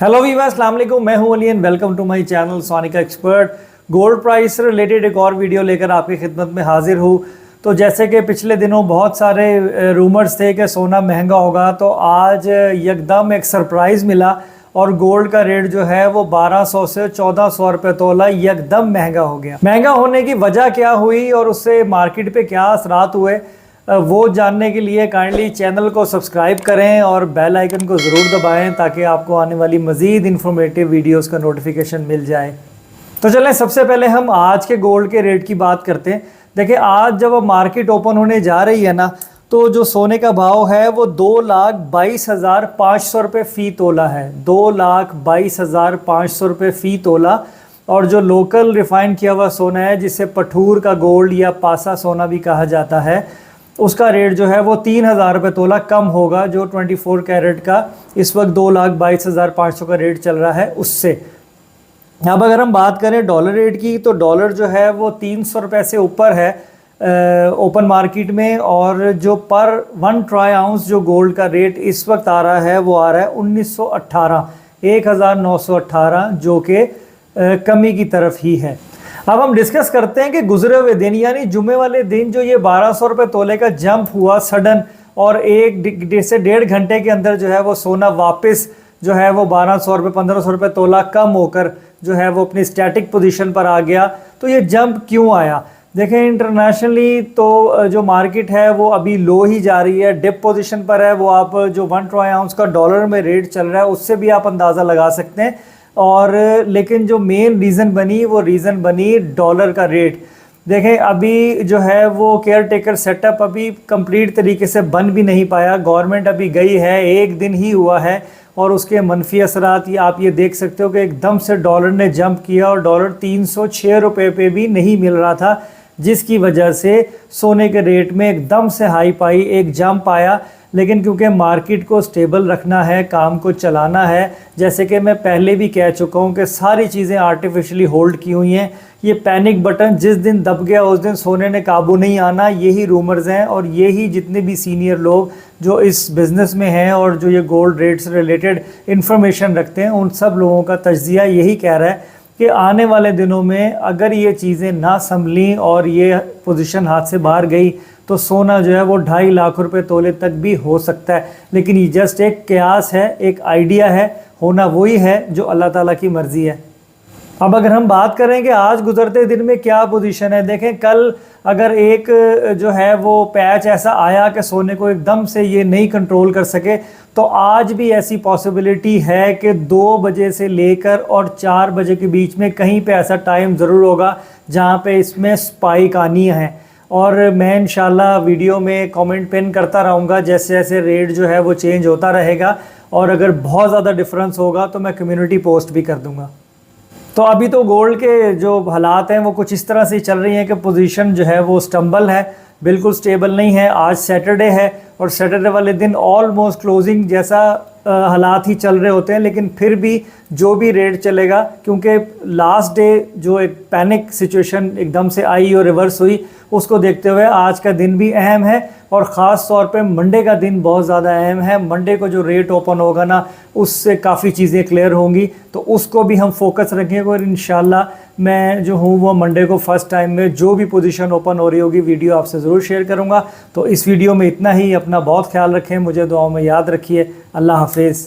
Hello viewers, अस्सलाम वालेकुम। मैं हूं Ali and welcome to my channel Sonika expert. Gold price से रिलेटेड एक और वीडियो लेकर आपकी खिदमत में हाजिर हूं। तो जैसे कि पिछले दिनों बहुत सारे रूमर्स थे कि सोना महंगा होगा, तो आज यकदम एक सरप्राइज़ मिला और गोल्ड का रेट जो है वो 1200 से 1400 रुपये तोला यकदम महंगा हो गया। महंगा होने की वजह क्या हुई और उससे मार्केट पे क्या असरात हुए, वो जानने के लिए काइंडली चैनल को सब्सक्राइब करें और बेल आइकन को ज़रूर दबाएं ताकि आपको आने वाली मज़ीद इन्फॉर्मेटिव वीडियोस का नोटिफिकेशन मिल जाए। तो चलें, सबसे पहले हम आज के गोल्ड के रेट की बात करते हैं। देखिए, आज जब मार्केट ओपन होने जा रही है ना, तो जो सोने का भाव है वो 2,22,500 रुपये फ़ी तोला है। 2,22,500 रुपये फ़ी तोला। और जो लोकल रिफ़ाइन किया हुआ सोना है, जिसे पठूर का गोल्ड या पासा सोना भी कहा जाता है, उसका रेट जो है वो 3,000 रुपये तोला कम होगा। जो 24 कैरेट का इस वक्त 2,22,500 का रेट चल रहा है उससे। अब अगर हम बात करें डॉलर रेट की, तो डॉलर जो है वो 300 रुपये से ऊपर है ओपन मार्केट में। और जो पर 1 ट्राई आउंस जो गोल्ड का रेट इस वक्त आ रहा है वो आ रहा है 1918 जो कि कमी की तरफ ही है। अब हम डिस्कस करते हैं कि गुजरे हुए दिन यानी जुमे वाले दिन जो ये 1200 रुपये तोले का जंप हुआ सडन, और एक से 1.5 घंटे के अंदर जो है वो सोना वापस जो है वो 1200 रुपये 1500 रुपये तोला कम होकर जो है वो अपनी स्टैटिक पोजीशन पर आ गया। तो ये जंप क्यों आया? देखें, इंटरनेशनली तो जो मार्केट है वो अभी लो ही जा रही है, डिप पोजीशन पर है। वो आप जो 1 ट्राई आउंस का डॉलर में रेट चल रहा है उससे भी आप अंदाज़ा लगा सकते हैं। और लेकिन जो मेन रीज़न बनी डॉलर का रेट। देखें, अभी जो है वो केयर टेकर सेटअप अभी कंप्लीट तरीके से बन भी नहीं पाया। गवर्नमेंट अभी गई है, 1 दिन ही हुआ है, और उसके मनफी असरात आप ये देख सकते हो कि एकदम से डॉलर ने जंप किया और डॉलर 306 रुपये पे भी नहीं मिल रहा था, जिसकी वजह से सोने के रेट में एकदम से हाई पाई एक जंप आया। लेकिन क्योंकि मार्केट को स्टेबल रखना है, काम को चलाना है, जैसे कि मैं पहले भी कह चुका हूँ कि सारी चीज़ें आर्टिफिशियली होल्ड की हुई हैं। ये पैनिक बटन जिस दिन दब गया उस दिन सोने ने काबू नहीं आना, यही रूमर्स हैं। और यही जितने भी सीनियर लोग जो इस बिज़नेस में हैं और जो ये गोल्ड रेट से रिलेटेड इन्फॉर्मेशन रखते हैं, उन सब लोगों का तज्जिया यही कह रहा है कि आने वाले दिनों में अगर ये चीज़ें ना संभली और ये पोजीशन हाथ से बाहर गई तो सोना जो है वो 2.5 लाख रुपए तोले तक भी हो सकता है। लेकिन ये जस्ट एक कयास है, एक आइडिया है, होना वही है जो अल्लाह ताला की मर्ज़ी है। अब अगर हम बात करें कि आज गुजरते दिन में क्या पोजीशन है, देखें, कल अगर एक जो है वो पैच ऐसा आया कि सोने को एकदम से ये नहीं कंट्रोल कर सके, तो आज भी ऐसी पॉसिबिलिटी है कि 2 बजे से लेकर और 4 बजे के बीच में कहीं पे ऐसा टाइम ज़रूर होगा जहाँ पे इसमें स्पाइक आनी है। और मैं इंशाल्लाह वीडियो में कमेंट पिन करता रहूँगा जैसे जैसे रेट जो है वो चेंज होता रहेगा, और अगर बहुत ज़्यादा डिफरेंस होगा तो मैं कम्युनिटी पोस्ट भी कर दूँगा। तो अभी तो गोल्ड के जो हालात हैं वो कुछ इस तरह से चल रही हैं कि पोजीशन जो है वो स्टम्बल है, बिल्कुल स्टेबल नहीं है। आज सैटरडे है और सैटरडे वाले दिन ऑलमोस्ट क्लोजिंग जैसा हालात ही चल रहे होते हैं। लेकिन फिर भी जो भी रेट चलेगा, क्योंकि लास्ट डे जो एक पैनिक सिचुएशन एकदम से आई और रिवर्स हुई, उसको देखते हुए आज का दिन भी अहम है। और ख़ास तौर पे मंडे का दिन बहुत ज़्यादा अहम है। मंडे को जो रेट ओपन होगा ना, उससे काफ़ी चीज़ें क्लियर होंगी, तो उसको भी हम फोकस रखेंगे। और इंशाल्लाह मैं जो हूँ वो मंडे को फर्स्ट टाइम में जो भी पोजीशन ओपन हो रही होगी वीडियो आपसे ज़रूर शेयर करूँगा। तो इस वीडियो में इतना ही। अपना बहुत ख्याल रखें, मुझे दुआओं में याद रखिए। अल्लाह हाफिज़।